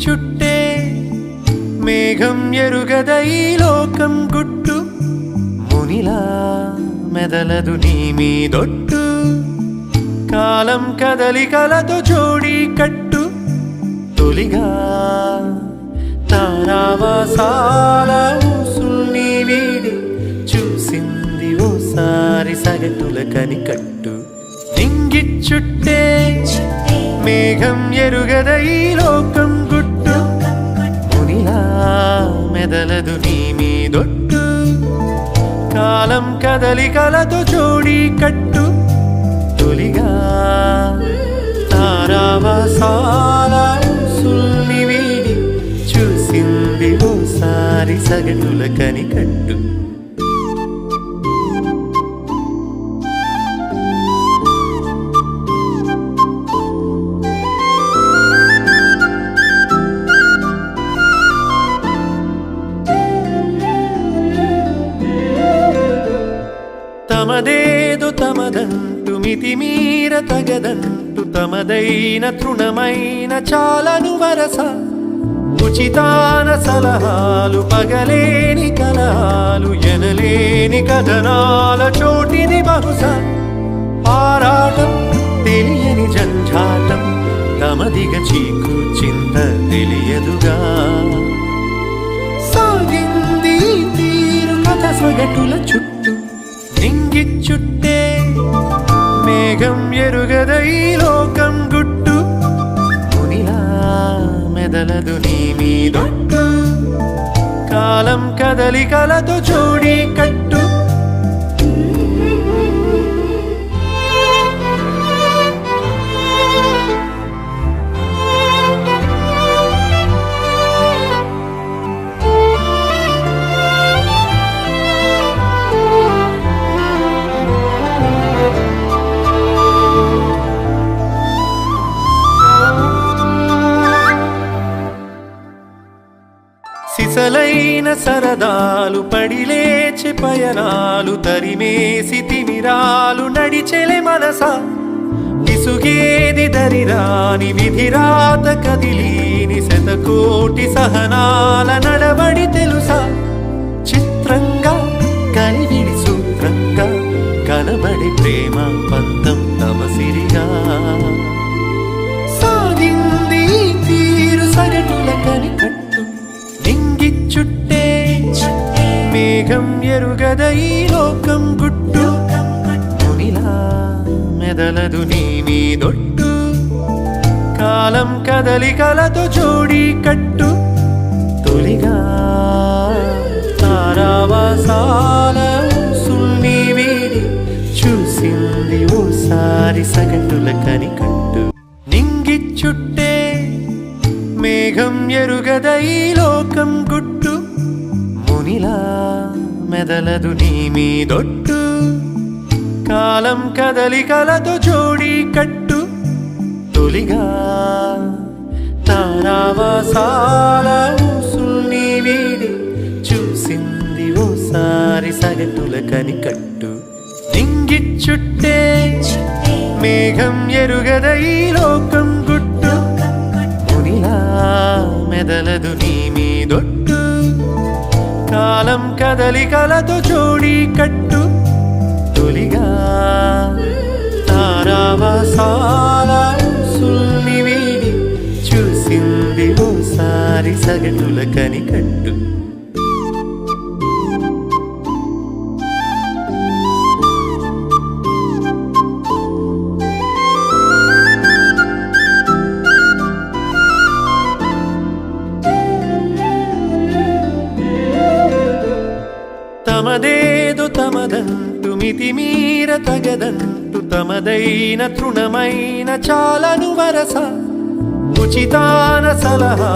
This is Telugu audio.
నింగిచ్చుట్టే మేఘం ఎరుగదై లోకం గుట్టు మునిలా మెదలదు నీ మీదొట్టు కాలం కదలికలతో జోడి కట్టు తొలిగా తారావాసాల ఊసుల్ని వీడి చూసింది ఓసారి సగటుల కనికట్టు నింగిచ్చుట్టే మేఘం ఎరుగదై లోకం గుట్టు మునిలా మెదలదు నీ మీదొట్టు కాలం కదలికలతో జోడి కట్టు తొలిగా తారావాసాల ఊసుల్ని వీడి చూసింది ఓసారి సగటుల కనికట్టు తమదేదో తమదంటు మితిమీర తగదంటు తమదైన తృణమైన చాలను వరస ఉచితాన సలహాలు పగలేని కలహాలు ఎనలేని కథనాల చోటిని బహుశా ఆరాటం తెలియని జంఝాటం తమదిగ చీకు చింత తెలియదుగా సాగింది తీరు కథ సగటుల చుట్టూ నింగిచ్చుట్టే మేఘం ఎరుగదై లోకం గుట్టు మునిలా మెదలదు నీ మీదొట్టు కాలం కదలికలతో జోడి కట్టు సిసలైన సరదాలు పడిలేచి పయనాలు తరిమేసి తిమిరాలు నడిచెలే మనస విసుగేది దరిరాని విధిరాత కదిలీని శతకోటి సహనాల నడబడి తెలుసా చిత్రంగా కలివిడి సూత్రంగా కనబడి ప్రేమ పంతం తమసిరిగా సాగింది తీరు సగటుల కనికట్టు నింగిచ్చుట్టే మేఘం ఎరుగదై లోకం గుట్టు మునిలా మెదలదు నీ మీదొట్టు కాలం కదలికలతో జోడి కట్టు తొలిగా తారావాసాల ఊసుల్ని వీడి చూసింది ఓసారి సగటుల కనికట్టు నింగిచ్చుట్టే మేఘం ఎరుగదై లోకం గుట్టు మునిలా మెదలదు నీ మీదొట్టు కాలం కదలికలతో జోడి కట్టు తొలిగా తారావాసాల ఊసుల్ని వీడి చూసింది ఓసారి సగటుల కనికట్టు నింగిచ్చుట్టే మేఘం ఎరుగదై లోకం గుట్టు మునిలా మెదలదు నీ మీదొట్టు కాలం కదలికలతో జోడి కట్టు తొలిగా తారావాసాల ఊసుల్ని వీడి చూసింది ఓసారి సగటుల కనికట్టు తమదేదో తమదంటు మితిమీర తగదంటు తమదైన తృణమైన చాలను వరస ఉచితాన సలహా